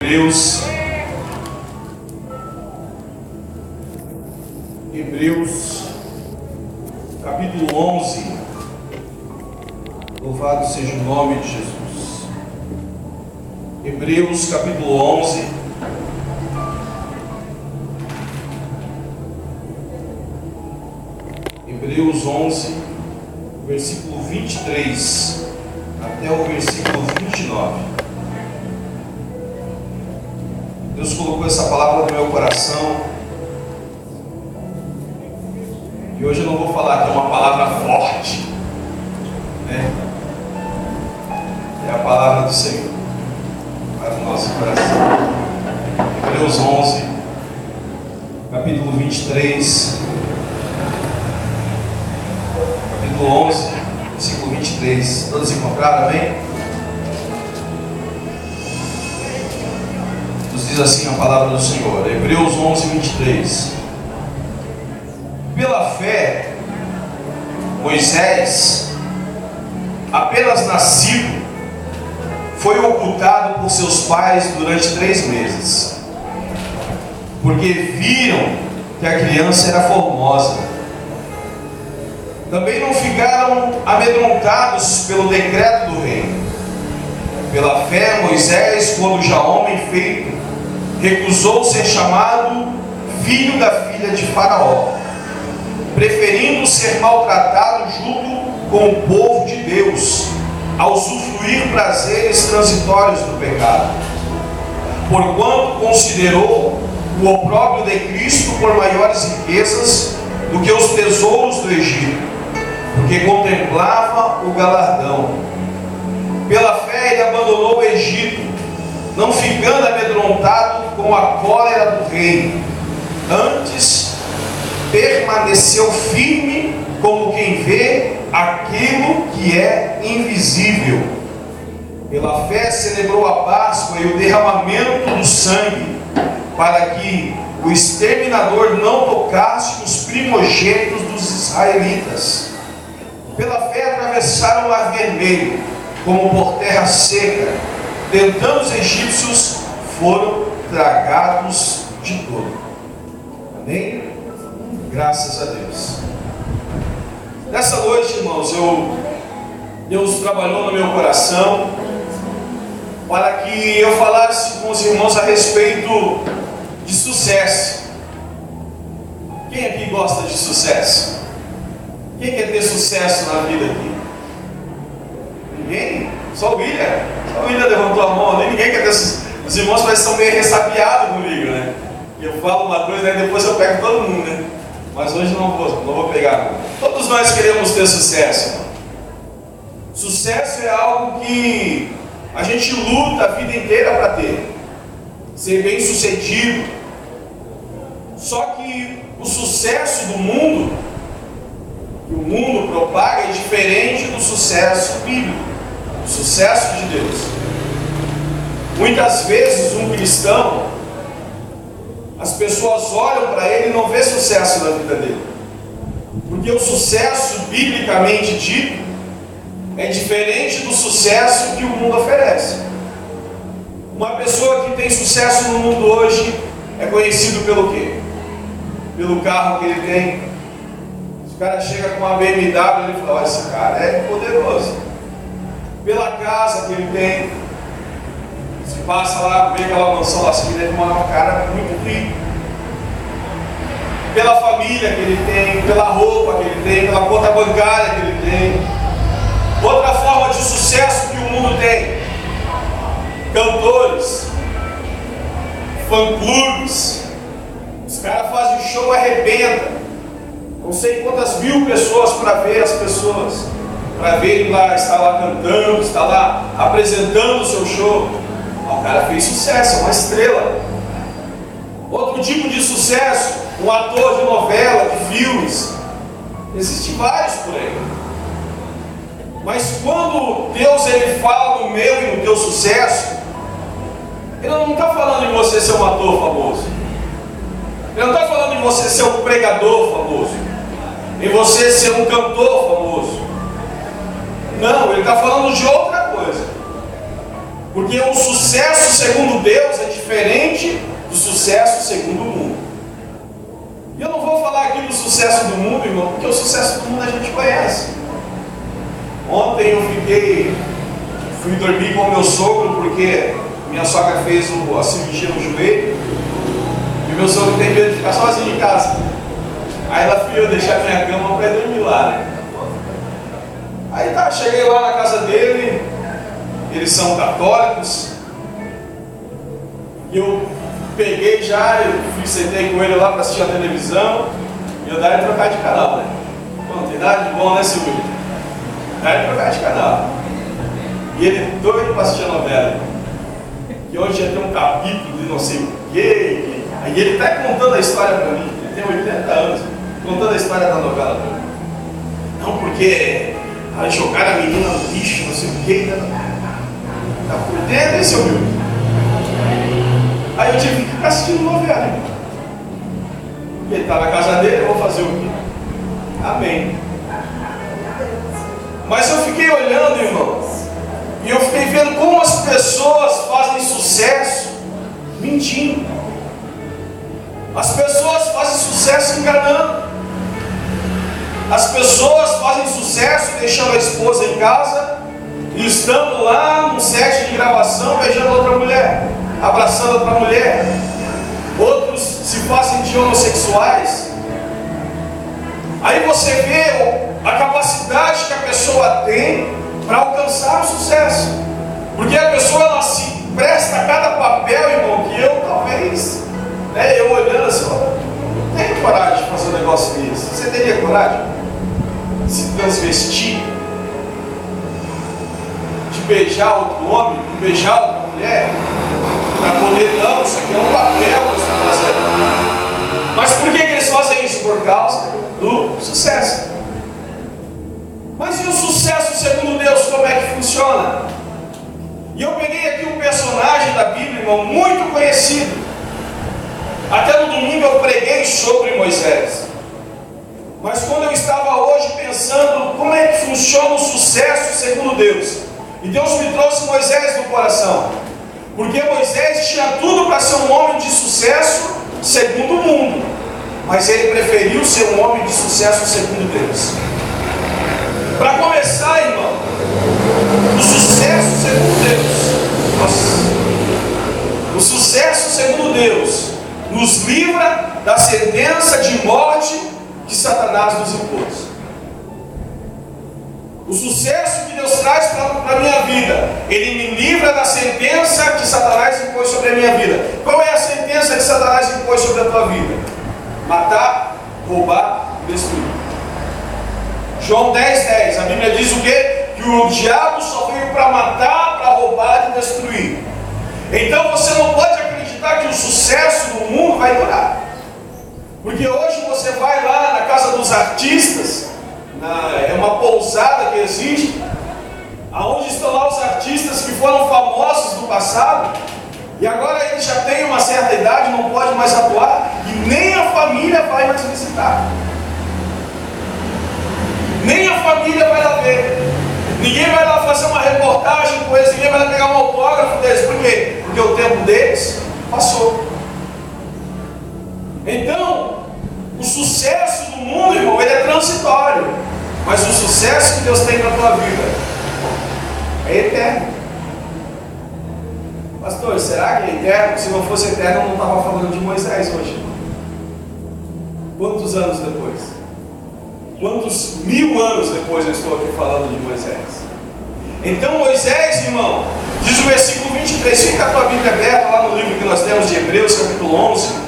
Hebreus, capítulo 11. Louvado seja o nome de Jesus. Hebreus, capítulo 11. Hebreus 11, versículo 23 até o versículo 29. Deus colocou essa palavra no meu coração. E hoje eu não vou falar que é uma palavra forte, né? É a palavra do Senhor para o nosso coração. Hebreus 11, capítulo 23. Capítulo 11, versículo 23. Todos encontraram, amém? Diz assim a palavra do Senhor, Hebreus 11, 23. Pela fé, Moisés, apenas nascido, foi ocultado por seus pais durante 3 meses, porque viram que a criança era formosa. Também não ficaram amedrontados pelo decreto do rei. Pela fé, Moisés, quando já homem feito, recusou ser chamado filho da filha de Faraó, preferindo ser maltratado junto com o povo de Deus, a usufruir prazeres transitórios do pecado, porquanto considerou o opróbrio de Cristo por maiores riquezas do que os tesouros do Egito, porque contemplava o galardão. Pela fé ele abandonou o Egito, não ficando amedrontado com a cólera do rei. Antes permaneceu firme, como quem vê aquilo que é invisível. Pela fé celebrou a Páscoa e o derramamento do sangue, para que o exterminador não tocasse os primogênitos dos israelitas. Pela fé atravessaram o Mar Vermelho, como por terra seca, tentando os egípcios, foram tragados de todo. Amém? Graças a Deus. Nessa noite, irmãos, Deus trabalhou no meu coração para que eu falasse com os irmãos a respeito de sucesso. Quem aqui gosta de sucesso? Quem quer ter sucesso na vida aqui? Ninguém? Só o William. Só o William levantou a mão, ninguém quer ter sucesso. Os irmãos parecem que são meio ressabiados comigo, né? E eu falo uma coisa, e depois eu pego todo mundo, né? Mas hoje não vou pegar. Todos nós queremos ter sucesso, irmão. Sucesso é algo que a gente luta a vida inteira para ter. Ser bem sucedido. Só que o sucesso do mundo, que o mundo propaga, é diferente do sucesso bíblico, do sucesso de Deus. Muitas vezes um cristão, as pessoas olham para ele e não vê sucesso na vida dele, porque o sucesso biblicamente dito é diferente do sucesso que o mundo oferece. Uma pessoa que tem sucesso no mundo hoje é conhecido pelo quê? Pelo carro que ele tem. Se o cara chega com uma BMW, ele fala: olha, esse cara é poderoso. Pela casa que ele tem. Se passa lá, vê aquela mansão lá, assim, ele é um cara muito rico. Pela família que ele tem, pela roupa que ele tem, pela conta bancária que ele tem. Outra forma de sucesso que o mundo tem: cantores, fã-clubes. Os caras fazem o show, arrebenta. Não sei quantas mil pessoas para ver as pessoas, para ver ele lá, está lá cantando, está lá apresentando o seu show. O cara fez sucesso, é uma estrela. Outro tipo de sucesso, um ator de novela, de filmes. Existem vários por aí. Mas quando Deus ele fala no meu e no teu sucesso, Ele não está falando de você ser um ator famoso. Ele não está falando de você ser um pregador famoso, em você ser um cantor famoso. Não, ele está falando de outra coisa. Porque o sucesso segundo Deus é diferente diferente do sucesso segundo o mundo. E eu não vou falar aqui do sucesso do mundo, irmão, porque o sucesso do mundo a gente conhece. Ontem eu fui dormir com o meu sogro, porque minha sogra fez a cirurgia no joelho, e meu sogro tem medo de ficar sozinho em casa. Aí ela fui eu deixar minha cama para dormir lá, né? Aí tá, cheguei lá na casa dele, eles são católicos, e eu peguei já, sentei com ele lá para assistir a televisão, e eu dei trocar de canal, né? Pô, tem nada de bom, né, Silvio? Dei trocar de canal. E ele doido para assistir a novela. E hoje ia ter um capítulo de não sei o quê. Aí ele está contando a história para mim, ele tem 80 anos, contando a história da novela para mim. Não, porque jogaram a menina no lixo, não sei o quê. Tá por dentro, hein, seu Milton? Aí eu tive que ficar assistindo novela, irmão. Ele está na casa dele, eu vou fazer o quê? Amém. Mas eu fiquei olhando, irmãos, e eu fiquei vendo como as pessoas fazem sucesso mentindo. As pessoas fazem sucesso enganando. As pessoas fazem sucesso deixando a esposa em casa e estando lá num set de gravação beijando outra mulher, abraçando outra mulher. Outros se fazem de homossexuais. Aí você vê a capacidade que a pessoa tem para alcançar o sucesso, porque a pessoa ela se presta a cada papel, irmão, que eu talvez, né, eu olhando assim, eu não tenho coragem de fazer um negócio desse. Você teria coragem de se transvestir, de beijar outro homem, de beijar outra mulher, para poder, não, isso aqui é um papel que você está fazendo. Mas por que eles fazem isso? Por causa do sucesso. Mas e o sucesso segundo Deus, como é que funciona? E eu peguei aqui um personagem da Bíblia, irmão, muito conhecido. Até no domingo eu preguei sobre Moisés. Mas quando eu estava hoje pensando como é que funciona o sucesso segundo Deus, e Deus me trouxe Moisés no coração, porque Moisés tinha tudo para ser um homem de sucesso segundo o mundo, mas ele preferiu ser um homem de sucesso segundo Deus. Para começar, irmão, o sucesso segundo Deus, nossa, o sucesso segundo Deus nos livra da sentença de morte que Satanás nos impôs. O sucesso que Deus traz para a minha vida, Ele me livra da sentença que Satanás impôs sobre a minha vida. Qual é a sentença que Satanás impôs sobre a tua vida? Matar, roubar e destruir. João 10:10, a Bíblia diz o quê? Que o diabo só veio para matar, para roubar e destruir. Então você não pode acreditar que o sucesso do mundo vai durar. Porque hoje você vai lá na casa dos artistas, é uma pousada que existe, aonde estão lá os artistas que foram famosos no passado, e agora eles já têm uma certa idade, não pode mais atuar, e nem a família vai mais visitar. Nem a família vai lá ver. Ninguém vai lá fazer uma reportagem com eles, ninguém vai lá pegar um autógrafo deles. Por quê? Porque o tempo deles passou. Então, o sucesso do mundo, irmão, ele é transitório. Mas o sucesso que Deus tem na tua vida é eterno. Pastor, será que é eterno? Se não fosse eterno, eu não estava falando de Moisés hoje. Quantos anos depois? Quantos 1000 anos depois eu estou aqui falando de Moisés? Então Moisés, irmão, diz o versículo 23, fica a tua Bíblia aberta lá no livro que nós temos de Hebreus, capítulo 11.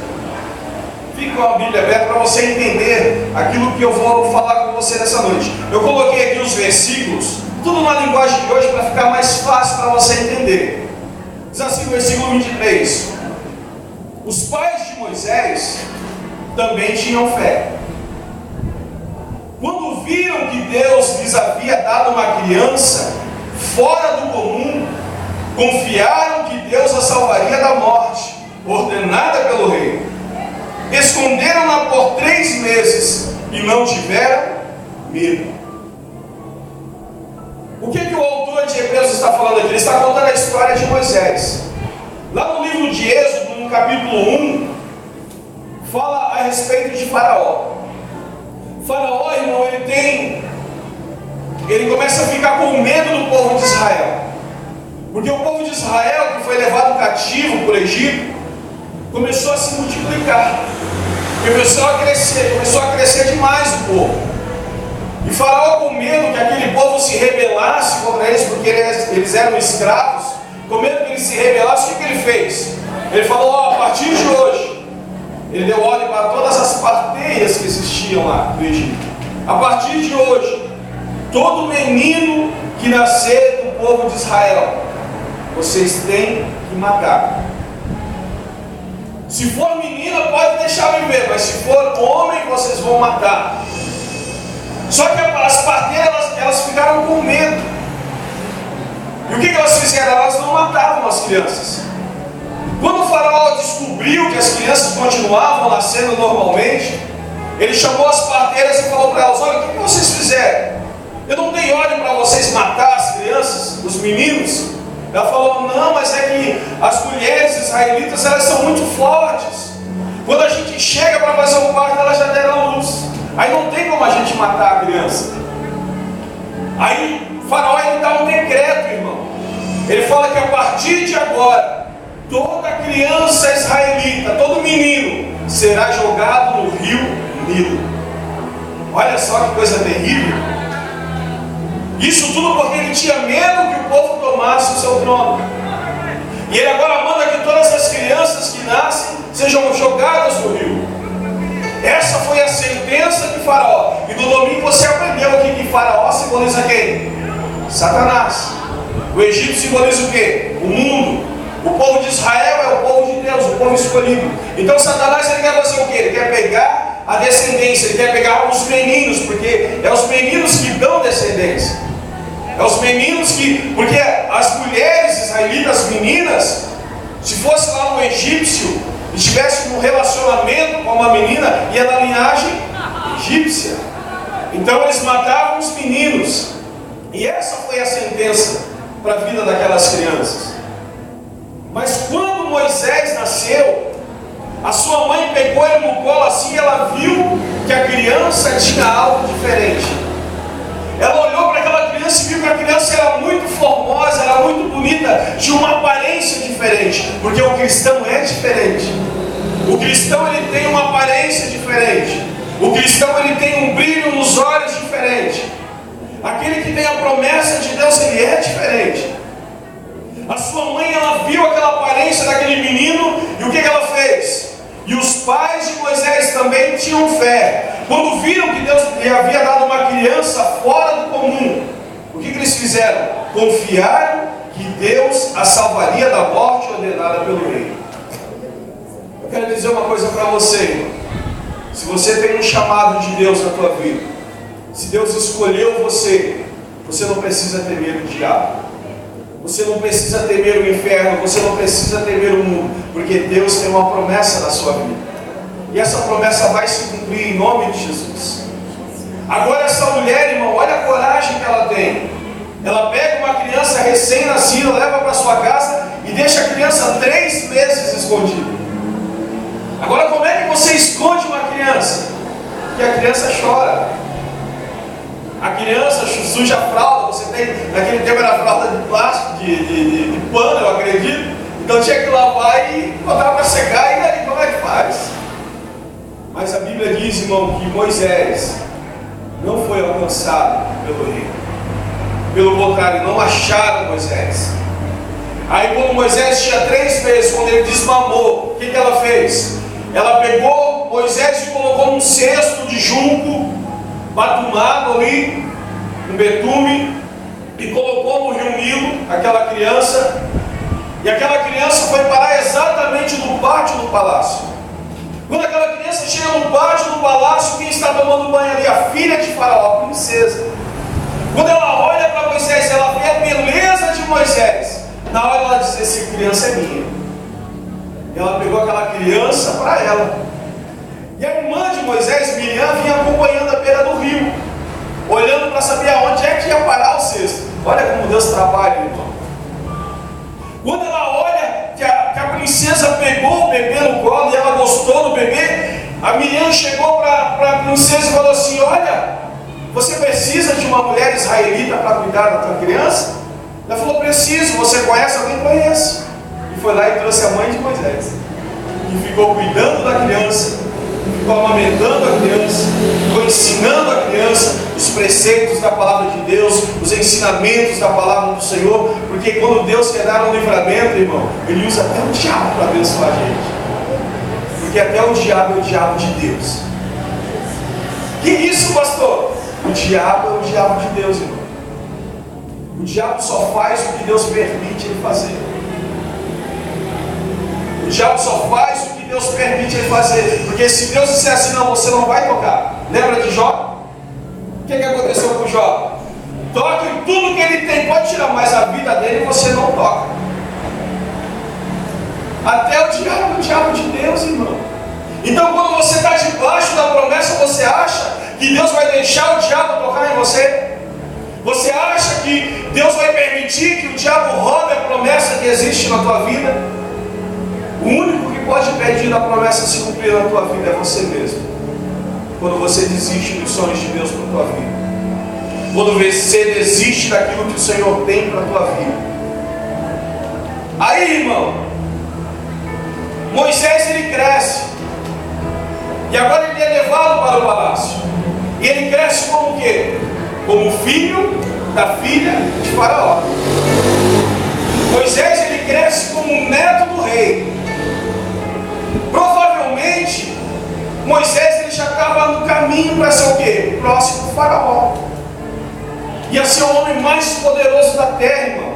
Fica com a Bíblia aberta para você entender aquilo que eu vou falar com você nessa noite. Eu coloquei aqui os versículos, tudo na linguagem de hoje para ficar mais fácil para você entender. Diz assim o versículo 23: os pais de Moisés também tinham fé. Quando viram que Deus lhes havia dado uma criança fora do comum, confiaram que Deus a salvaria da morte, ordenada pelo rei. Esconderam-na por 3 meses e não tiveram medo. O que o autor de Hebreus está falando aqui? Ele está contando a história de Moisés. Lá no livro de Êxodo, capítulo 1, fala a respeito de Faraó. Faraó, irmão, ele começa a ficar com medo do povo de Israel. Porque o povo de Israel, que foi levado cativo por Egito, começou a se multiplicar. Começou a crescer demais o povo. E Faraó, com medo que aquele povo se rebelasse contra eles, porque eles eram escravos, com medo que eles se rebelassem, o que ele fez? Ele falou: a partir de hoje, ele deu ordem para todas as parteias que existiam lá no Egito. A partir de hoje, todo menino que nascer do povo de Israel, vocês têm que matar. Se for menina, pode deixar viver, mas se for homem, vocês vão matar. Só que as parteiras, elas ficaram com medo. E o que elas fizeram? Elas não matavam as crianças. Quando o faraó descobriu que as crianças continuavam nascendo normalmente, ele chamou as parteiras e falou para elas: olha, o que vocês fizeram? Eu não dei ordem para vocês matar as crianças, os meninos? Ela falou: não, mas é que as mulheres israelitas, elas são muito fortes. Quando a gente chega para fazer um parto, elas já deram a luz. Aí não tem como a gente matar a criança. Aí o faraó, ele dá um decreto, irmão. Ele fala que a partir de agora, toda criança israelita, todo menino, será jogado no rio Nilo. Olha só que coisa terrível. Isso tudo porque ele tinha medo que o povo tomasse o seu trono. E ele agora manda que todas as crianças que nascem sejam jogadas no rio. Essa foi a sentença de Faraó. E no domingo você aprendeu aqui que Faraó simboliza quem? Satanás. O Egito simboliza o quê? O mundo. O povo de Israel é o povo de Deus, o povo escolhido. Então Satanás, ele quer fazer o quê? Ele quer pegar a descendência, ele quer pegar os meninos, porque é os meninos que dão descendência. É os meninos que... Porque as mulheres israelitas, meninas, se fosse lá no egípcio e tivesse um relacionamento com uma menina, ia da linhagem egípcia. Então eles matavam os meninos. E essa foi a sentença para a vida daquelas crianças. Mas quando Moisés nasceu, a sua mãe pegou ele no colo assim, e ela viu que a criança tinha algo diferente. Ela olhou para aquela criança e viu que a criança era muito formosa, era muito bonita, tinha uma aparência diferente, porque o cristão é diferente. O cristão, ele tem uma aparência diferente. O cristão, ele tem um brilho nos olhos diferente. Aquele que tem a promessa de Deus, ele é diferente. A sua mãe, ela viu aquela aparência daquele menino, e o que ela fez? E os pais de Moisés também tinham fé. Quando viram que Deus lhe havia dado uma criança fora do comum, o que eles fizeram? Confiaram que Deus a salvaria da morte ordenada pelo rei. Eu quero dizer uma coisa para você, irmão. Se você tem um chamado de Deus na tua vida, se Deus escolheu você, você não precisa temer o diabo. Você não precisa temer o inferno, você não precisa temer o mundo, porque Deus tem uma promessa na sua vida. E essa promessa vai se cumprir em nome de Jesus. Agora essa mulher, irmão, olha a coragem que ela tem. Ela pega uma criança recém-nascida, leva para sua casa e deixa a criança 3 meses escondida. Agora, como é que você esconde uma criança? Porque a criança chora. A criança suja a fralda, você tem, naquele tempo era fralda de plástico, de pano, eu acredito. Então tinha que lavar e botar para secar, e aí como é que faz? Mas a Bíblia diz, irmão, que Moisés não foi alcançado pelo rei. Pelo contrário, não acharam Moisés. Aí quando Moisés tinha 3 meses, quando ele desmamou, o que ela fez? Ela pegou Moisés e colocou num cesto de junco, batumado ali, um betume, e colocou no rio Nilo aquela criança, e aquela criança foi parar exatamente no pátio do palácio. Quando aquela criança chega no pátio do palácio, quem está tomando banho ali? A filha de Faraó, a princesa. Quando ela olha para Moisés, ela vê a beleza de Moisés. Na hora ela diz: essa criança é minha. E ela pegou aquela criança para ela. E a irmã de Moisés, Miriam, vinha acompanhando a beira do rio, olhando para saber aonde é que ia parar o cesto. Olha como Deus trabalha, irmão. Quando ela olha que a princesa pegou o bebê no colo e ela gostou do bebê. A Miriam chegou para a princesa e falou assim: olha, você precisa de uma mulher israelita para cuidar da tua criança? Ela falou: preciso. Você conhece alguém? Conheço. E foi lá e trouxe a mãe de Moisés, e ficou cuidando da criança, ficou amamentando a criança, ficou ensinando a criança os preceitos da palavra de Deus, os ensinamentos da palavra do Senhor. Porque quando Deus quer dar um livramento, irmão, Ele usa até o diabo para abençoar a gente. Porque até o diabo é o diabo de Deus. Que isso, pastor? O diabo é o diabo de Deus, irmão. O diabo só faz o que Deus permite ele fazer. O diabo só faz o que Deus permite ele fazer. Porque se Deus disser assim: não, você não vai tocar. Lembra de Jó? O que aconteceu com Jó? Toca em tudo que ele tem, pode tirar, mas a vida dele você não toca. Até o diabo de Deus, irmão. Então quando você está debaixo da promessa, você acha que Deus vai deixar o diabo tocar em você? Você acha que Deus vai permitir que o diabo roube a promessa que existe na tua vida? O único que pode impedir a promessa se cumprir na tua vida é você mesmo. Quando você desiste dos sonhos de Deus para a tua vida, quando você desiste daquilo que o Senhor tem para a tua vida. Aí, irmão, Moisés ele cresce, e agora ele é levado para o palácio, e ele cresce como o quê? Como filho da filha de Faraó. Moisés ele cresce como neto do rei. Provavelmente Moisés ele já estava no caminho para ser o quê? Próximo do Faraó. Ia ser o homem mais poderoso da terra, irmão.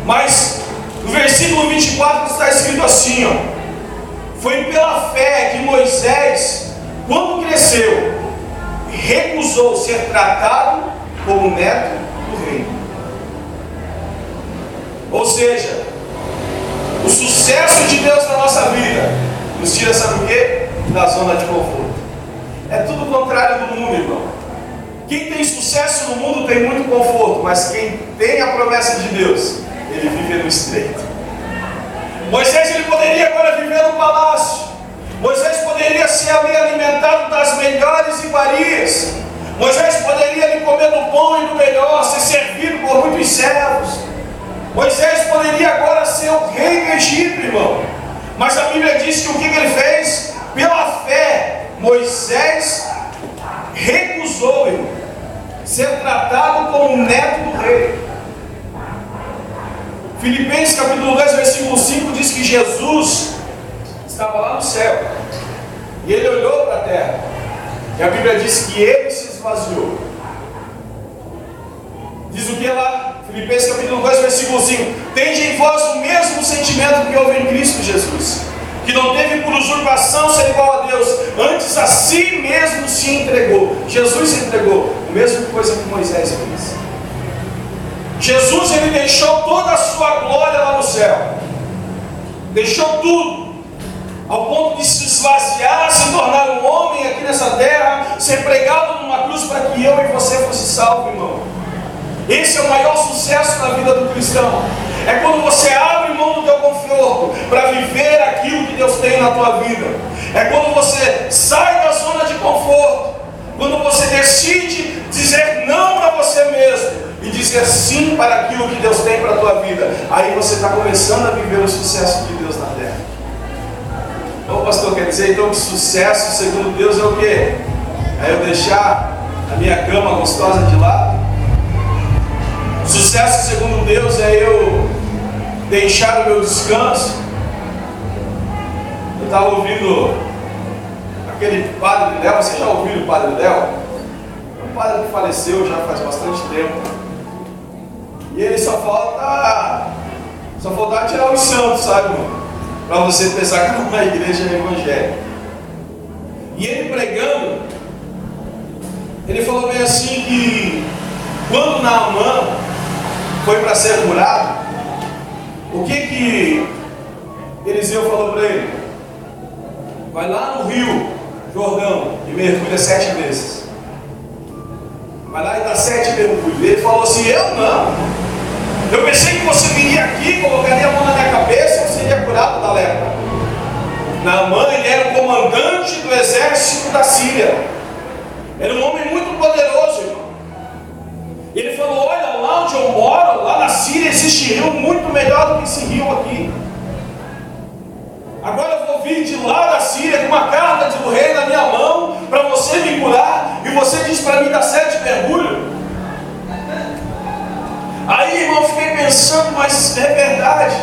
Mas no versículo 24 está escrito assim, ó: foi pela fé que Moisés, quando cresceu, recusou ser tratado como neto do rei. Ou seja, o sucesso de Deus na nossa vida nos tira, sabe o quê? Da zona de conforto. É tudo o contrário do mundo, irmão. Quem tem sucesso no mundo tem muito conforto, mas quem tem a promessa de Deus, ele vive no estreito. Moisés ele poderia agora viver no palácio. Moisés poderia ser ali alimentado das melhores iguarias. Moisés poderia ali comer do bom e do melhor, ser servido por muitos servos. Moisés poderia agora ser o rei do Egito, irmão. Mas a Bíblia diz que o que ele fez? Pela fé, Moisés recusou, irmão, ser tratado como neto do rei. Filipenses capítulo 2, versículo 5 diz que Jesus estava lá no céu, e ele olhou para a terra, e a Bíblia diz que ele se esvaziou. Diz o que lá? Filipenses capítulo 2, versículo 5: tende em vós o mesmo sentimento que houve em Cristo Jesus, que não teve por usurpação ser igual a Deus, antes a si mesmo se entregou. Jesus se entregou, a mesma coisa que Moisés fez. Jesus ele deixou toda a sua glória lá no céu, deixou tudo, ao ponto de se esvaziar, se tornar um homem aqui nessa terra, ser pregado numa cruz para que eu e você fosse salvo, irmão. Esse é o maior sucesso na vida do cristão. É quando você abre mão do teu conforto para viver aquilo que Deus tem na tua vida. É quando você sai da zona de conforto, quando você decide dizer não para você mesmo e dizer sim para aquilo que Deus tem para a tua vida. Aí você está começando a viver o sucesso de Deus na terra. Então, pastor, quer dizer então que sucesso segundo Deus é o quê? É eu deixar a minha cama gostosa de lado? Sucesso segundo Deus é eu deixar o meu descanso? Eu estava ouvindo aquele Padre Léo. Você já ouviu o Padre Léo? É um padre que faleceu já faz bastante tempo. E ele só falta tirar os santos, sabe, irmão? Para você pensar que não é igreja evangélica. E ele pregando, ele falou bem assim que quando Naamã foi para ser curado, o que Eliseu falou para ele? Vai lá no rio Jordão e mergulha 7 vezes. Vai lá e dá 7 mergulhos. Ele falou assim: eu não. Eu pensei que você viria aqui, colocaria a mão na minha cabeça, você iria cuidado da lepra. Naamã, ele era o comandante do exército da Síria. Era um homem muito poderoso, irmão. Ele falou: olha, lá onde eu moro, lá na Síria, existe rio muito melhor do que esse rio aqui. Agora eu vou vir de lá da Síria com uma carta do rei na minha mão para você me curar, e você diz para mim dar 7 mergulhos. Aí, irmão, eu fiquei pensando, mas é verdade.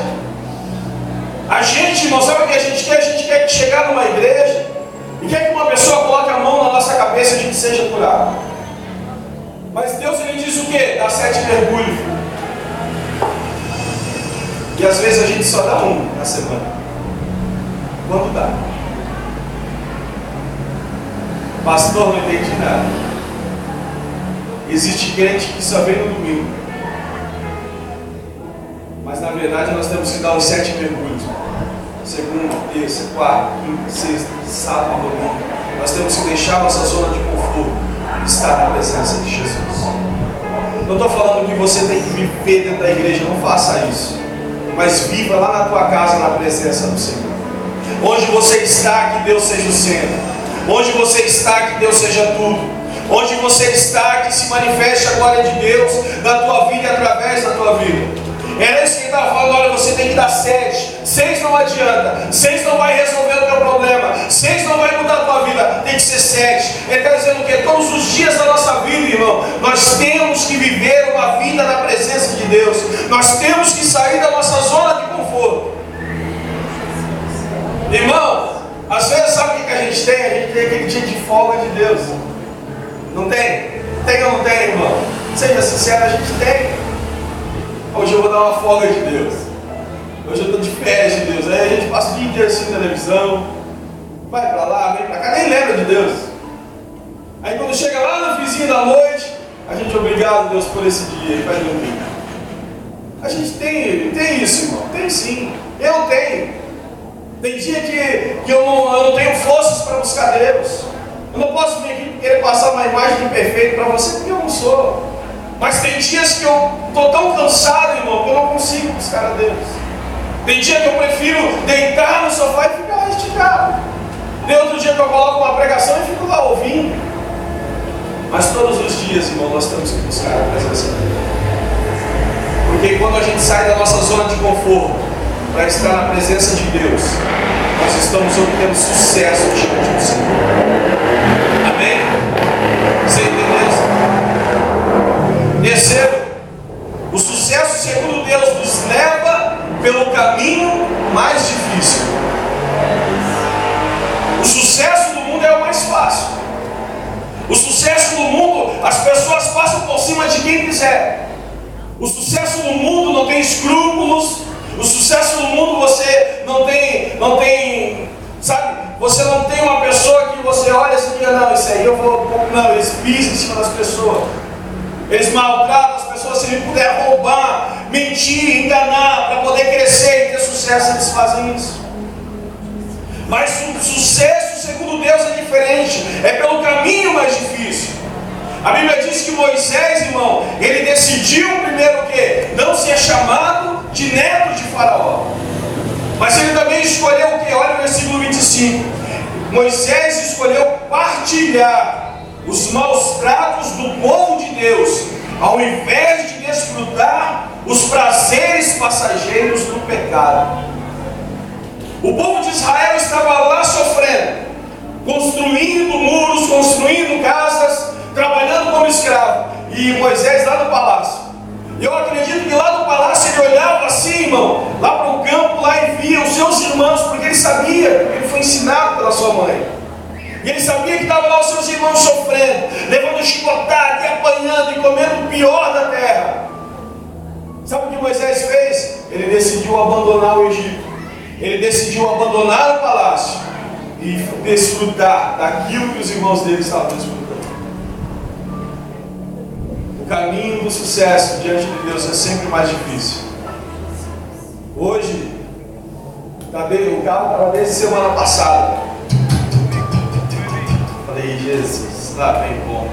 A gente, irmão, sabe o que a gente quer? A gente quer chegar numa igreja e quer que uma pessoa coloque a mão na nossa cabeça e a gente seja curado. Mas Deus, ele diz o quê? Dá 7 mergulhos. E às vezes a gente só dá 1 na semana. Quando dá? Pastor, não entendi nada. Existe crente que só vem no domingo. Mas na verdade nós temos que dar os 7 mergulhos. Segunda, terça, quarta, quinta, sexta, sábado, domingo. Nós temos que deixar nossa zona de conforto e estar na presença de Jesus. Não estou falando que você tem que viver dentro da igreja, não faça isso. Mas viva lá na tua casa, na presença do Senhor. Onde você está, que Deus seja o centro. Onde você está, que Deus seja tudo. Onde você está, que se manifeste a glória de Deus na tua vida e através da tua vida. Era isso que ele estava falando: olha, você tem que dar 7. 6 não adianta. 6 não vai resolver o teu problema. 6 não vai mudar a tua vida. Tem que ser 7. Ele está dizendo o quê? Todos os dias da nossa vida, irmão, nós temos que viver uma vida na presença de Deus. Nós temos que sair da nossa zona de conforto. Irmão, às vezes sabe o que a gente tem? A gente tem aquele dia de folga de Deus. Não tem? Tem ou não tem, irmão? Seja sincero, a gente tem. Hoje eu vou dar uma folga de Deus. Hoje eu estou de férias de Deus. Aí a gente passa o dia inteiro assistindo televisão. Vai para lá, vem para cá, nem lembra de Deus. Aí quando chega lá no vizinho da noite, a gente é obrigado, Deus, por esse dia. E vai dormir. A gente tem isso, irmão. Tem sim. Eu tenho. Tem dia que eu não tenho forças para buscar Deus. Eu não posso vir aqui querer passar uma imagem de perfeito para você, porque eu não sou. Mas tem dias que eu estou tão cansado, irmão, que eu não consigo buscar a Deus. Tem dia que eu prefiro deitar no sofá e ficar lá esticado. Tem outro dia que eu coloco uma pregação e fico lá ouvindo. Mas todos os dias, irmão, nós temos que buscar a presença de Deus. Porque quando a gente sai da nossa zona de conforto para estar na presença de Deus, nós estamos obtendo sucesso diante do Senhor. Amém? Você entendeu isso? Terceiro, o sucesso, segundo Deus, nos leva pelo caminho mais difícil. O sucesso do mundo é o mais fácil. O sucesso do mundo, as pessoas passam por cima de quem quiser. O sucesso do mundo não tem escrúpulos. O sucesso do mundo você não tem, sabe? Você não tem uma pessoa que você olha assim e diz: não, isso aí eu vou. Não, eles pisam em cima das pessoas. Eles maltratam as pessoas. Se ele puder roubar, mentir, enganar, para poder crescer e ter sucesso, eles fazem isso. Mas o sucesso, segundo Deus, é diferente. É pelo caminho mais difícil. A Bíblia diz que Moisés, irmão, ele decidiu primeiro o quê? Não ser chamado de neto de Faraó. Mas ele também escolheu o quê? Olha o versículo 25. Moisés escolheu partilhar os maus tratos do povo de Deus, ao invés de desfrutar os prazeres passageiros do pecado. O povo de Israel estava lá sofrendo, construindo muros, construindo casas, trabalhando como escravo. E Moisés lá no palácio. Eu acredito que lá no palácio ele olhava assim, irmão, lá para o campo, lá e via os seus irmãos, porque ele sabia, porque ele foi ensinado pela sua mãe. E ele sabia que estavam lá os seus irmãos sofrendo, levando chicotada e apanhando e comendo o pior da terra. Sabe o que Moisés fez? Ele decidiu abandonar o Egito. Ele decidiu abandonar o palácio e desfrutar daquilo que os irmãos dele estavam desfrutando. O caminho do sucesso diante de Deus é sempre mais difícil. Hoje, o carro estava desde semana passada. Falei: Jesus, lá vem bom.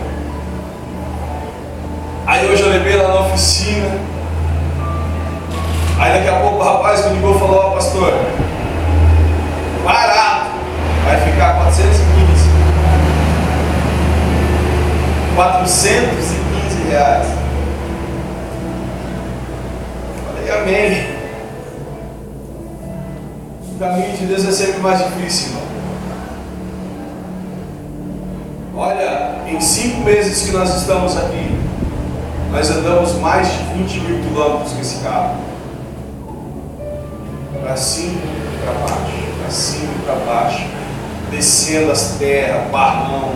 Aí hoje eu levei lá na oficina. Aí daqui a pouco o rapaz me ligou e falou: ó, pastor, R$315. Falei amém. O caminho de Deus é sempre mais difícil, irmão. Olha, em 5 meses que nós estamos aqui, nós andamos mais de 20 mil quilômetros com esse carro. Para cima e para baixo, para cima e para baixo, descendo as terras, barrão,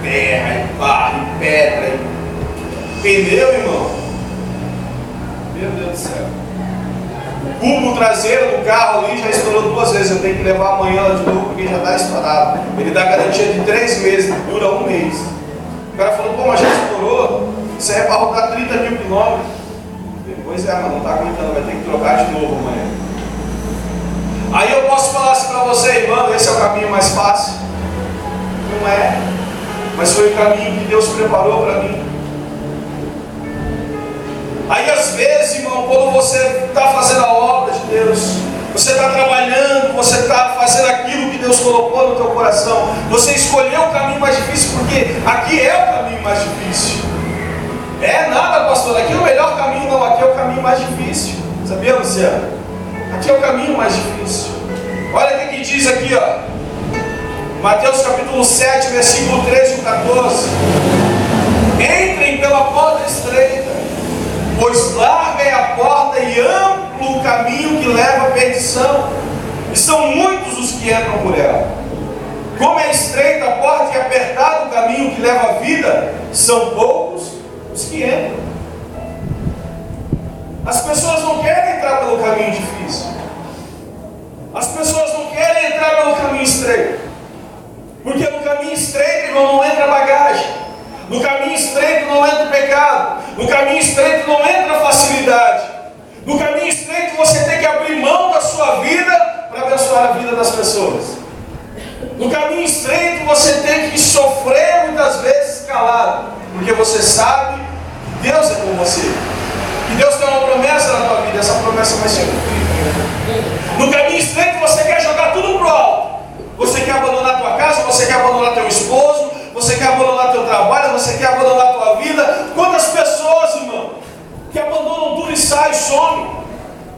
terra, e barro, e pedra, e pneu, irmão. Meu Deus do céu. O cubo traseiro do carro ali já estourou 2 vezes. Eu tenho que levar amanhã lá de novo porque já está estourado. Ele dá garantia de 3 meses, dura 1 mês. O cara falou, pô, mas já estourou. Isso aí é para rodar 30 mil quilômetros. Pois é, mas não está aguentando, vai ter que trocar de novo amanhã. Aí eu posso falar assim para você, irmão, esse é o caminho mais fácil. Não é, mas foi o caminho que Deus preparou para mim. Aí às vezes, irmão, quando você está fazendo a obra de Deus, você está trabalhando, você está fazendo aquilo que Deus colocou no teu coração, você escolheu o caminho mais difícil, porque aqui é o caminho mais difícil. É nada, pastor, aqui é o melhor caminho, não, aqui é o caminho mais difícil. Sabia, Luciano? Aqui é o caminho mais difícil. Olha o que diz aqui, ó. Mateus capítulo 7, versículo 13 e 14. Entrem pela porta estreita, pois larga é a porta e amplo o caminho que leva à perdição, e são muitos os que entram por ela. Como é estreita a porta e apertado o caminho que leva à vida, são poucos os que entram. As pessoas não querem entrar pelo caminho difícil. As pessoas não querem entrar pelo caminho estreito. Porque no caminho estreito, irmão, não entra bagagem. No caminho estreito não entra pecado. No caminho estreito não entra facilidade. No caminho estreito você tem que abrir mão da sua vida para abençoar a vida das pessoas. No caminho estreito você tem que sofrer muitas vezes calado. Porque você sabe que Deus é com você. Que Deus tem uma promessa na tua vida, essa promessa vai ser cumprida. No caminho estreito você quer jogar tudo pro alto. Você quer abandonar tua casa, você quer abandonar teu esposo, você quer abandonar teu trabalho, você quer abandonar tua vida. Quantas pessoas, irmão, que abandonam tudo e saem, somem,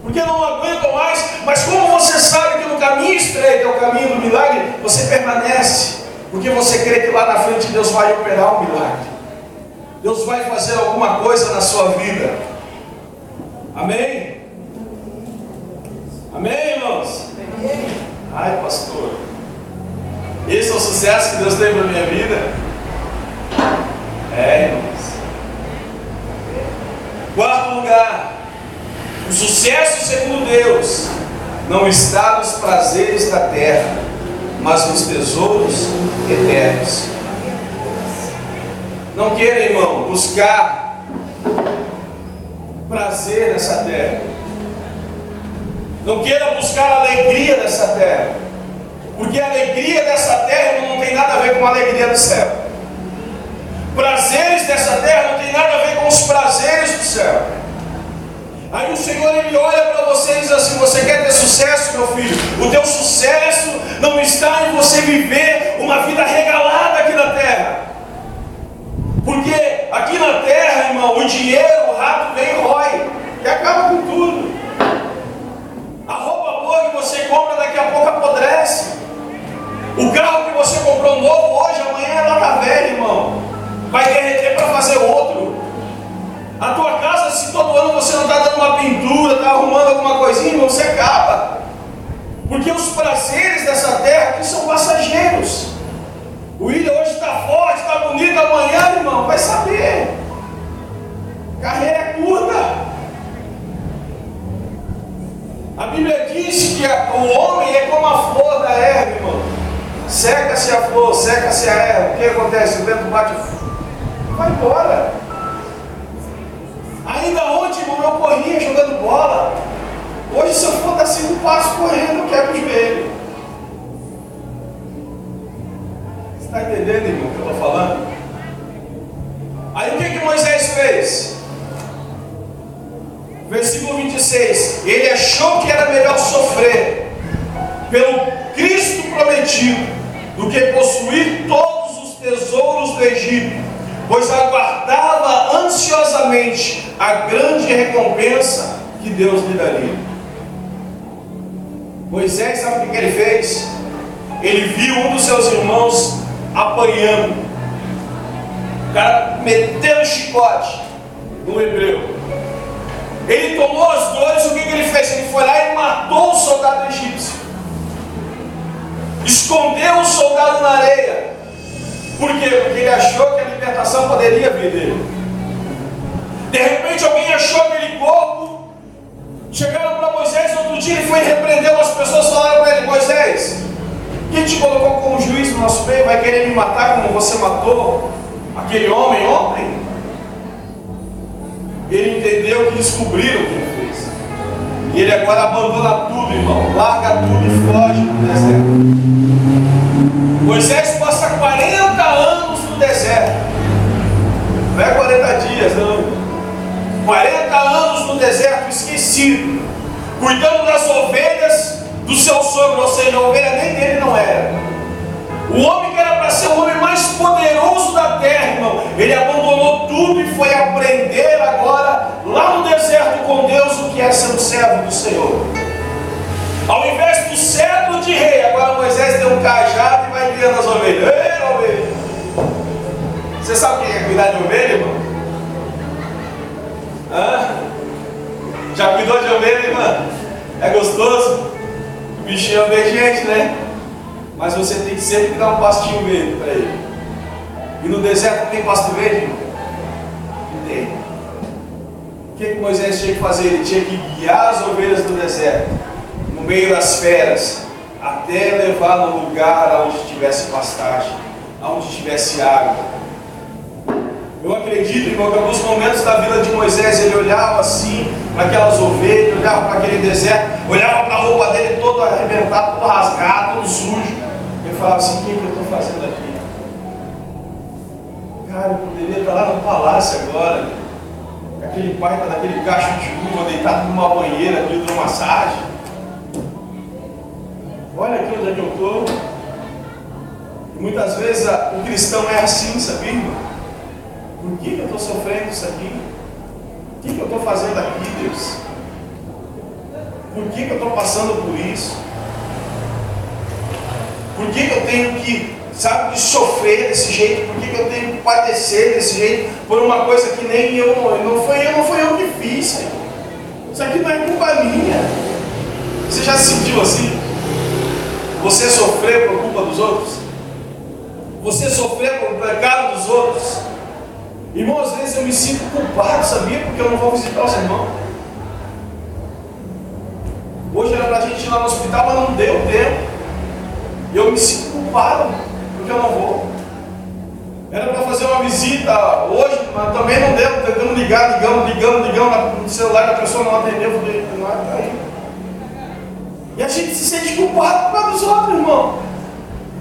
porque não aguentam mais. Mas como você sabe que no caminho estreito é o caminho do milagre, você permanece, porque você crê que lá na frente Deus vai operar um milagre. Deus vai fazer alguma coisa na sua vida. Amém? Amém, irmãos? Ai, pastor, esse é o sucesso que Deus tem para a minha vida? É, irmãos. 4º lugar, o sucesso segundo Deus não está nos prazeres da terra, mas nos tesouros eternos. Não queira, irmão, buscar prazer nessa terra. Não queira buscar a alegria dessa terra, porque a alegria dessa terra não tem nada a ver com a alegria do céu. Prazeres dessa terra não tem nada a ver com os prazeres do céu. Aí o Senhor, Ele olha para você e diz assim: você quer ter sucesso, meu filho? O teu sucesso não está em você viver uma vida regalada aqui na terra. Porque aqui na terra, irmão, o dinheiro, o rato vem e rói, e acaba com tudo. A roupa boa que você compra daqui a pouco apodrece. O carro que você comprou novo hoje, amanhã ela está velha, irmão. Vai derreter para fazer outro. A tua casa, se todo ano você não está dando uma pintura, está arrumando alguma coisinha, irmão, você acaba. Porque os prazeres dessa terra aqui são passageiros. O William hoje está forte, está bonito, amanhã, irmão, vai saber. Carreira é curta. A Bíblia diz que o homem é como a flor da erva, irmão. Seca-se a flor, seca-se a erva. O que acontece? O vento bate, vai embora. Ainda ontem, irmão, eu corria jogando bola. Hoje, se eu for dar 5 passos correndo, eu quebro o joelho. Você está entendendo, irmão, o que eu estou falando? Aí o que Moisés fez? Versículo 26. Ele achou que era melhor sofrer pelo Cristo prometido do que possuir todos os tesouros do Egito. pois aguardava ansiosamente a grande recompensa que Deus lhe daria. Moisés, sabe o que ele fez? Ele viu um dos seus irmãos apanhando, o cara metendo chicote no hebreu. Ele tomou as dores, o que ele fez? Ele foi lá e matou o soldado egípcio, escondeu o soldado na areia. Por quê? Porque ele achou que a libertação poderia vir dele. De repente alguém achou aquele corpo, chegaram para Moisés, outro dia ele foi e repreendeu as pessoas, falaram para ele: Moisés, quem te colocou como juiz no nosso meio vai querer me matar como você matou aquele homem ontem? Ele entendeu que descobriram o que ele fez. E ele agora abandona tudo, irmão. Larga tudo e foge do deserto. Moisés passa 40 anos no deserto. Não é 40 dias, não. 40 anos no deserto, esquecido, cuidando das ovelhas do seu sogro, ou seja, a ovelha nem dele não era. O homem que era para ser o homem mais poderoso da terra, irmão, ele abandonou tudo e foi aprender agora, lá no deserto com Deus, o que é ser um servo do Senhor. Ao invés do cetro de rei, agora Moisés deu um cajado e vai guiando as ovelhas. Ei, ovelha! Você sabe o que é cuidar de ovelha, irmão? Hã? Já cuidou de ovelha, irmã? É gostoso? O bichinho é obediente, né? Mas você tem que sempre dar um pastinho verde para ele. E no deserto tem pasto verde, irmão? Não tem. O que Moisés tinha que fazer? Ele tinha que guiar as ovelhas do deserto, no meio das feras, até levar no lugar onde tivesse pastagem, onde tivesse água. Eu acredito, irmão, que em alguns momentos da vida de Moisés ele olhava assim para aquelas ovelhas, olhava para aquele deserto, olhava para a roupa dele todo arrebentado, todo rasgado, todo sujo. Ele falava assim: o que eu estou fazendo aqui? Cara, eu poderia estar lá no palácio agora. Aquele pai está naquele cacho de uva, deitado numa banheira, de hidromassagem. Olha aqui onde é que eu estou. E muitas vezes o cristão é assim, sabia, irmão? Por que eu estou sofrendo isso aqui? O que eu estou fazendo aqui, Deus? Por que eu estou passando por isso? Por que eu tenho que, sabe, de sofrer desse jeito? Por que eu tenho que padecer desse jeito? Por uma coisa que nem eu, não foi eu que fiz, Senhor. Isso aqui não é culpa minha. Você já se sentiu assim? Você sofrer por culpa dos outros? Você sofrer por pecado dos outros? Irmão, às vezes eu me sinto culpado, sabia? Porque eu não vou visitar os irmãos. Hoje era para a gente ir lá no hospital, mas não deu tempo. E eu me sinto culpado, porque eu não vou. Era para fazer uma visita hoje, mas também não deu. Tentando ligar, ligando no celular, a pessoa não atendeu. Eu falei: não, tá aí. E a gente se sente culpado por causa dos outros, irmão.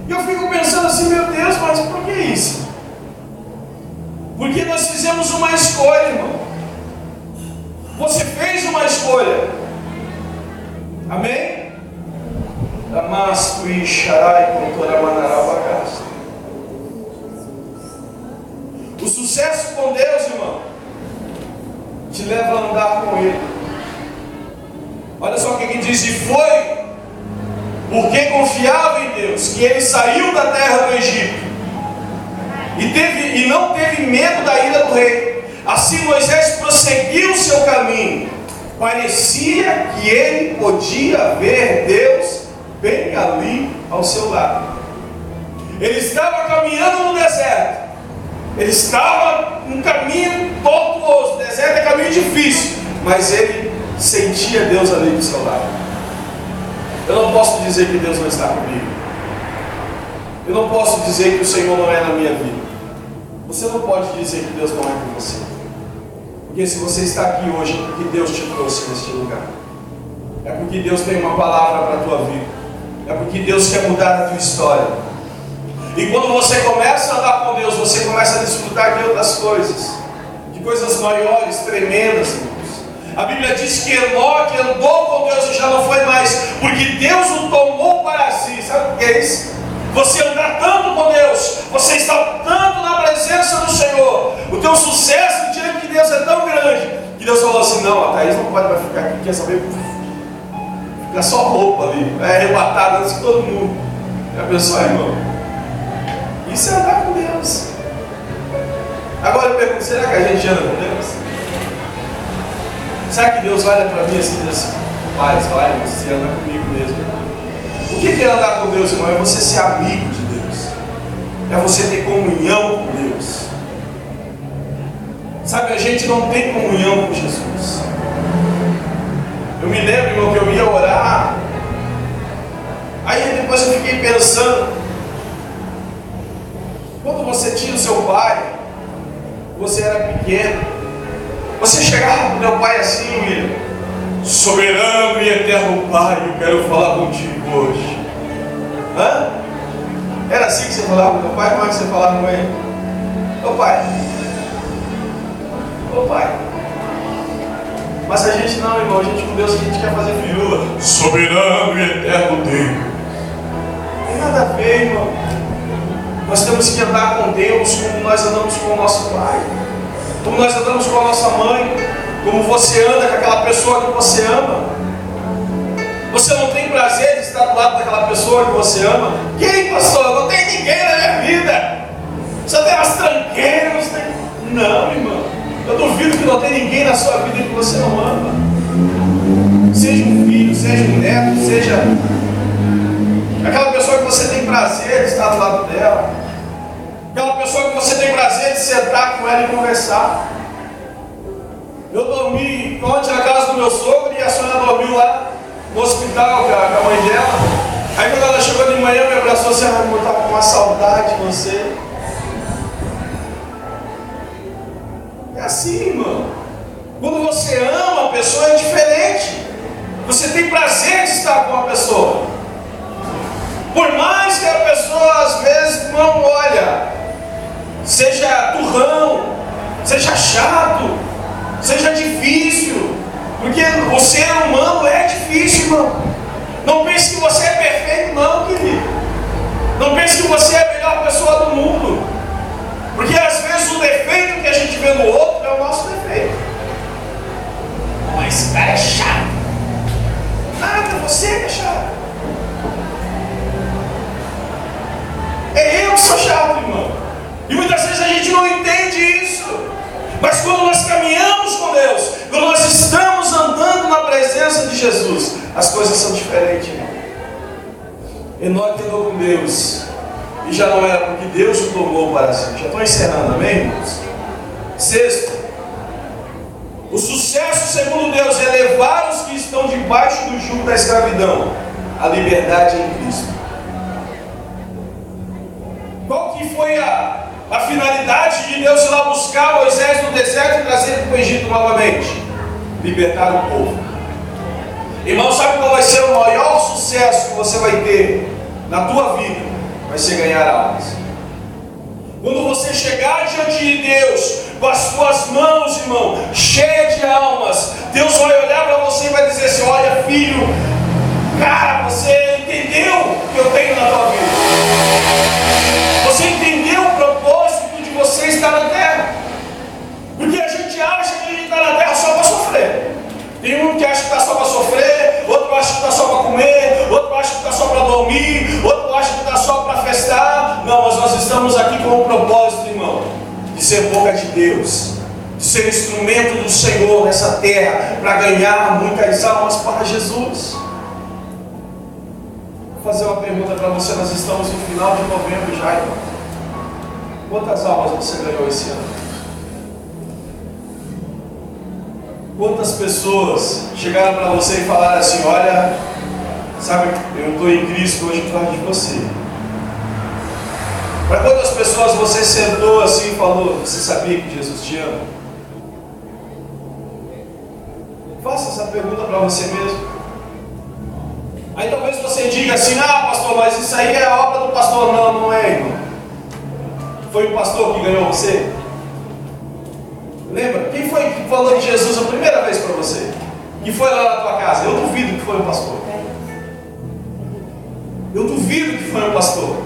E eu fico pensando assim: meu Deus, mas por que isso? Porque nós fizemos uma escolha, irmão. Você fez uma escolha. Amém? Damasco e Xarai com Toramanarabagasta. O sucesso com Deus, irmão, te leva a andar com Ele. Olha só o que diz: e foi porque confiava em Deus que ele saiu da terra do Egito e não teve medo da ira do rei. Assim Moisés prosseguiu o seu caminho. Parecia que ele podia ver Deus bem ali ao seu lado. Ele estava caminhando no deserto. Ele estava num caminho tortuoso. O deserto é caminho difícil, mas ele sentia Deus ali do seu lado. Eu não posso dizer que Deus não está comigo. Eu não posso dizer que o Senhor não é na minha vida. Você não pode dizer que Deus não é com você. Porque se você está aqui hoje, é porque Deus te trouxe neste lugar. É porque Deus tem uma palavra para a tua vida. É porque Deus quer mudar a tua história. E quando você começa a andar com Deus, você começa a desfrutar de outras coisas. De coisas maiores, tremendas, irmãos. A Bíblia diz que Enoque andou com Deus e já não foi mais, porque Deus o tomou para si. Sabe o que é isso? Você andar tanto com Deus, você está tanto na presença do Senhor, quer saber? Fica só roupa ali, é arrebatado antes de todo mundo. Já pensou, irmão? Isso é andar com Deus. Agora eu pergunto, será que a gente anda com Deus? Será que Deus olha para mim assim e diz assim, pai, vai, você anda comigo mesmo? O que é andar com Deus, irmão? É você ser amigo de Deus. É você ter comunhão com Deus. Sabe, a gente não tem comunhão com Jesus. Eu me lembro, irmão, que eu ia orar. Aí depois eu fiquei pensando. Quando você tinha o seu pai, você era pequeno, você chegava para o meu pai assim, William, soberano e eterno Pai, eu quero falar contigo hoje. Hã? Era assim que você falava com o meu pai? Como é que você falava com ele? Ô pai. Ô pai. Mas a gente não, irmão, a gente com Deus, a gente quer fazer firula. Soberano e eterno Deus. Não tem nada a ver, irmão. Nós temos que andar com Deus como nós andamos com o nosso pai, como nós andamos com a nossa mãe, como você anda com aquela pessoa que você ama. Você não tem prazer de estar do lado daquela pessoa que você ama? Quem, pastor? Não tem ninguém na minha vida. Só tem umas tranqueiras. Não, irmão. Eu duvido que não tem ninguém na sua vida que você não ama. Seja um filho, seja um neto, seja aquela pessoa que você tem prazer de estar do lado dela. Aquela pessoa que você tem prazer de sentar com ela e conversar. Eu dormi ontem na casa do meu sogro e a senhora dormiu lá no hospital com a mãe dela. Aí quando ela chegou de manhã, me abraçou assim, eu estava com uma saudade de você. É assim, irmão. Quando você ama a pessoa é diferente. Você tem prazer de estar com a pessoa. Por mais que a pessoa às vezes não olha, seja turrão, seja chato, seja difícil, porque o ser humano é difícil, irmão. Não pense que você é perfeito, não, querido. Não pense que você é a melhor pessoa do mundo, porque às vezes o defeito que a gente vê no outro é o nosso defeito. Mas esse cara é chato. Nada, você que é chato. É eu que sou chato, irmão. E muitas vezes a gente não entende isso. Mas quando nós caminhamos com Deus, quando nós estamos andando na presença de Jesus, as coisas são diferentes, irmão. Enoque andou com Deus, e já não era porque Deus o tomou para si. Já estou encerrando, amém, irmãos? Sexto, o sucesso segundo Deus é levar os que estão debaixo do jugo da escravidão à liberdade em Cristo. Qual que foi a finalidade de Deus ir lá buscar Moisés no deserto e trazer ele para o Egito novamente? Libertar o povo. Irmão, sabe qual vai ser o maior sucesso que você vai ter na tua vida? Vai ser ganhar almas. Quando você chegar diante de Deus com as tuas mãos, irmão, cheias de almas, Deus vai olhar para você e vai dizer assim: olha, filho, cara, você entendeu o que eu tenho na tua vida? Você entendeu o propósito de você estar na terra? Porque a gente acha que a gente está na terra só para sofrer. Tem um que acha que está só para sofrer, outro acha que está só para comer, outro acha que está só para dormir, outro acha que está só para festar. Não, mas nós estamos aqui com um propósito, irmão, de ser boca de Deus, de ser instrumento do Senhor nessa terra, para ganhar muitas almas para Jesus. Vou fazer uma pergunta para você. Nós estamos no final de novembro já, irmão. Quantas almas você ganhou esse ano? Quantas pessoas chegaram para você e falaram assim: olha, sabe, eu estou em Cristo hoje por causa de você? Para quantas pessoas você sentou assim e falou: você sabia que Jesus te ama? Faça essa pergunta para você mesmo. Aí talvez você diga assim: ah, pastor, mas isso aí é obra do pastor. Não, não é, irmão. Foi o pastor que ganhou você? Lembra? Quem foi que falou de Jesus a primeira vez para você? Que foi lá na tua casa? Eu duvido que foi o pastor. Eu duvido que foi o pastor.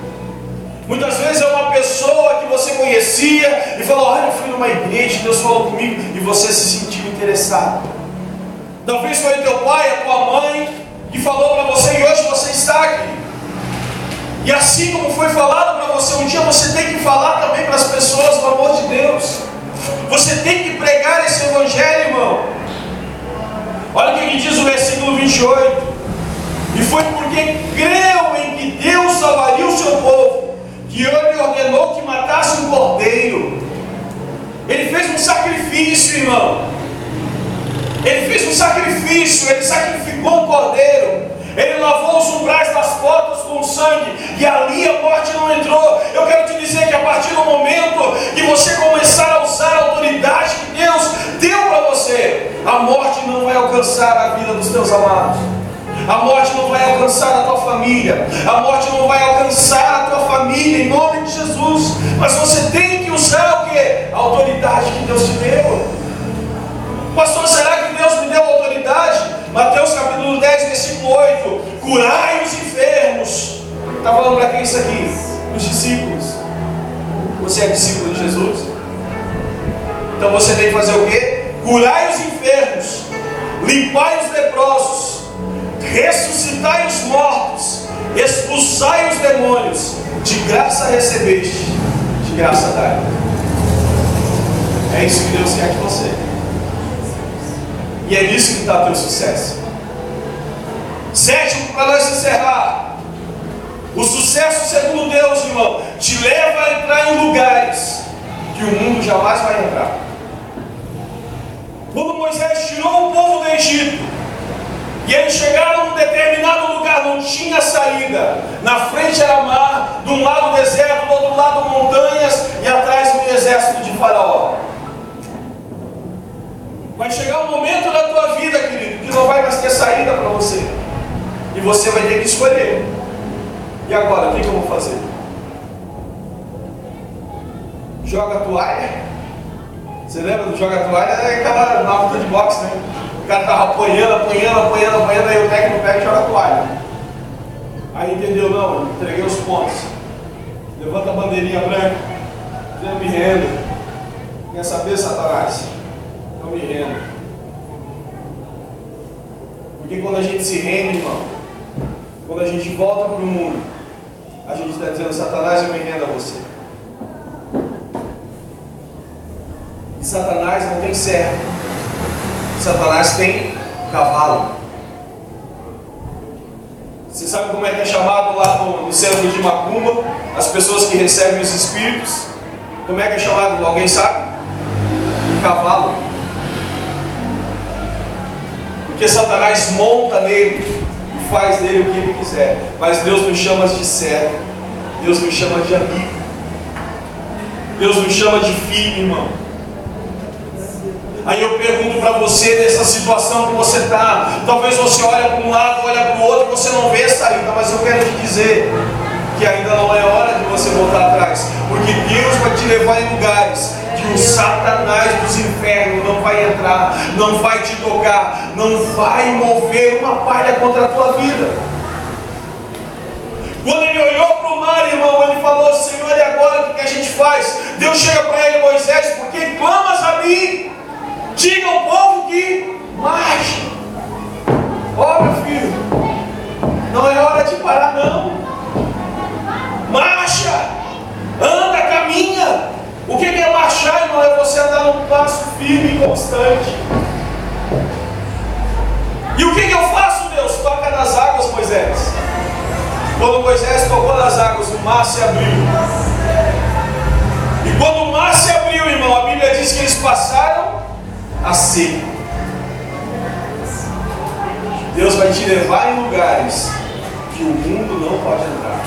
Muitas vezes é uma pessoa que você conhecia e falou: olha, eu fui numa igreja, Deus falou comigo, e você se sentiu interessado. Talvez foi teu pai, a tua mãe, que falou para você e hoje você está aqui. E assim como foi falado para você um dia, você tem que falar também para as pessoas do amor de Deus. Você tem que pregar esse evangelho, irmão. Olha o que diz o versículo 28. E foi porque creu em que Deus salvaria o seu povo, que ele ordenou que matasse um cordeiro. Ele fez um sacrifício, irmão. Ele fez um sacrifício, ele sacrificou um cordeiro. Ele lavou os umbrais das portas com sangue, e ali a morte não entrou. Eu quero te dizer que a partir do momento que você começar a usar a autoridade que Deus deu para você, a morte não vai alcançar a vida dos teus amados. A morte não vai alcançar a tua família. A morte não vai alcançar a tua família, em nome de Jesus. Mas você tem que usar o quê? A autoridade que Deus te deu. Pastor, será que Deus me deu autoridade? Mateus capítulo 10, versículo 8. Curai os enfermos. Está falando para quem isso aqui? Os discípulos. Você é discípulo de Jesus? Então você tem que fazer o quê? Curai os enfermos, limpai os leprosos, ressuscitai os mortos, expulsai os demônios. De graça recebeste, de graça dai. É isso que Deus quer de você. E é nisso que está o teu sucesso. Sétimo, para nós encerrar. O sucesso segundo Deus, irmão, te leva a entrar em lugares que o mundo jamais vai entrar. Quando Moisés tirou o povo do Egito, e eles chegaram num determinado lugar, não tinha saída. Na frente era mar, de um lado deserto, do outro lado montanhas, e atrás um exército de Faraó. Vai chegar um momento da tua vida, querido, que não vai mais ter saída para você. E você vai ter que escolher. E agora, o que eu vou fazer? Joga a toalha. Você lembra do joga a toalha? É aquela na luta de boxe, né? O cara estava apanhando, aí o técnico pega e joga a toalha. Aí entendeu, não, entreguei os pontos. Levanta a bandeirinha branca. Eu me rendo. Quer saber, Satanás? Não me rendo. Porque quando a gente se rende, irmão, quando a gente volta para o mundo, a gente está dizendo, Satanás, eu me rendo a você. E Satanás não tem servo. Satanás tem cavalo. Você sabe como é que é chamado lá no centro de Macumba, as pessoas que recebem os espíritos? Como é que é chamado? Alguém sabe? Cavalo. Porque Satanás monta nele e faz dele o que ele quiser. Mas Deus nos chama de servo. Deus nos chama de amigo. Deus nos chama de filho, irmão. Aí eu pergunto para você, nessa situação que você está, talvez você olhe para um lado, olha para o outro, você não vê saída, mas eu quero te dizer que ainda não é hora de você voltar atrás, porque Deus vai te levar em lugares que o Satanás dos infernos não vai entrar, não vai te tocar, não vai mover uma palha contra a tua vida. Quando ele olhou para o mar, irmão, ele falou, Senhor, e agora o que a gente faz? Deus chega para ele, Moisés, por que clamas a mim? Diga ao povo que marche. Ó, meu filho, não é hora de parar, não. Marcha, anda, caminha. O que é marchar, irmão? É você andar num passo firme e constante. E o que eu faço, Deus? Toca nas águas, Moisés. Quando Moisés tocou nas águas, o mar se abriu. E quando o mar se abriu, irmão, a Bíblia diz que eles passaram a seco. Deus vai te levar em lugares que o mundo não pode entrar.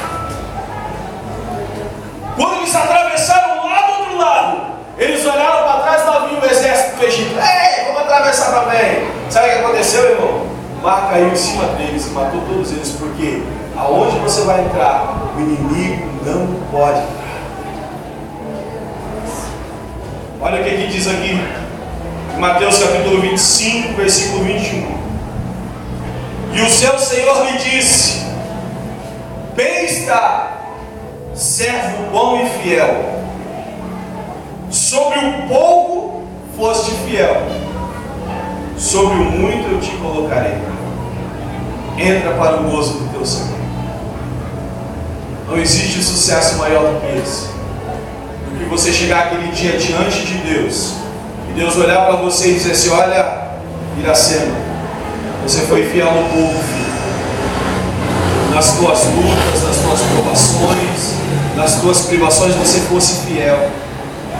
Quando eles atravessaram um lado do outro lado, eles olharam para trás, lá vinha o exército do Egito. Ei, vamos atravessar também. Sabe o que aconteceu, irmão? O mar caiu em cima deles e matou todos eles, porque aonde você vai entrar, o inimigo não pode entrar. Olha o que diz aqui, Mateus capítulo 25, versículo 21. E o seu Senhor lhe disse: bem está, servo bom e fiel, sobre o pouco foste fiel, sobre o muito eu te colocarei. Entra para o gozo do teu Senhor. Não existe sucesso maior do que esse, do que você chegar aquele dia diante de Deus e Deus olhar para você e dizer assim: olha, Iracema, você foi fiel no pouco, filho. Nas tuas lutas, nas tuas provações, nas tuas privações, você fosse fiel.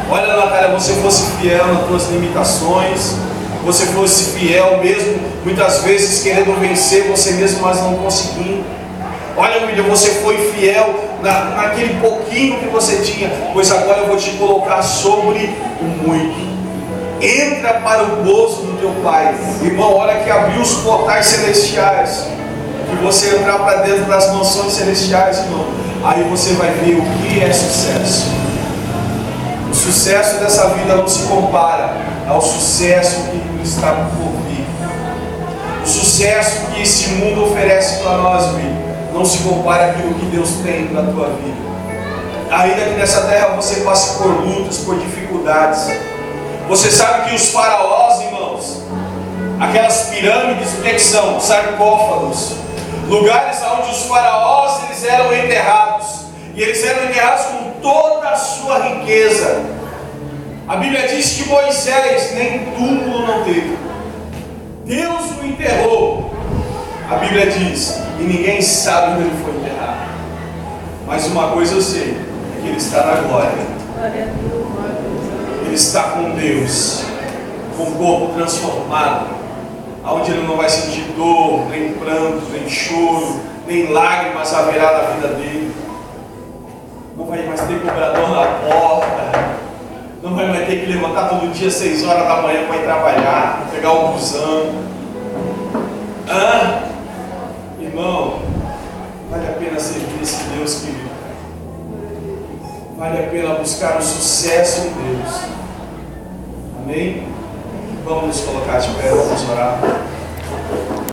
Olha, Natália, você fosse fiel nas tuas limitações, você fosse fiel mesmo, muitas vezes querendo vencer você mesmo, mas não conseguindo. Olha, William, você foi fiel naquele pouquinho que você tinha, pois agora eu vou te colocar sobre o muito. Entra para o gozo do teu Pai. Irmão, a hora que abrir os portais celestiais, que você entrar para dentro das mansões celestiais, irmão, aí você vai ver o que é sucesso. O sucesso dessa vida não se compara ao sucesso que está por vir. O sucesso que esse mundo oferece para nós, William, não se compara àquilo que Deus tem para a tua vida. Ainda que nessa terra você passe por lutas, por dificuldades. Você sabe que os faraós, irmãos, aquelas pirâmides, o que são? Sarcófagos. Lugares onde os faraós eles eram enterrados. E eles eram enterrados com toda a sua riqueza. A Bíblia diz que Moisés nem túmulo não teve. Deus o enterrou. A Bíblia diz, e ninguém sabe onde ele foi enterrado. Mas uma coisa eu sei, é que ele está na glória. Ele está com Deus, com o corpo transformado, onde ele não vai sentir dor, nem pranto, nem choro, nem lágrimas haverá na vida dele. Não vai mais ter cobrador na porta. Não vai mais ter que levantar todo dia 6 horas da manhã para ir trabalhar, pegar o busão. Irmão, vale a pena servir esse Deus, querido. Vale a pena buscar o sucesso em Deus. Amém? Vamos nos colocar de pé, vamos orar.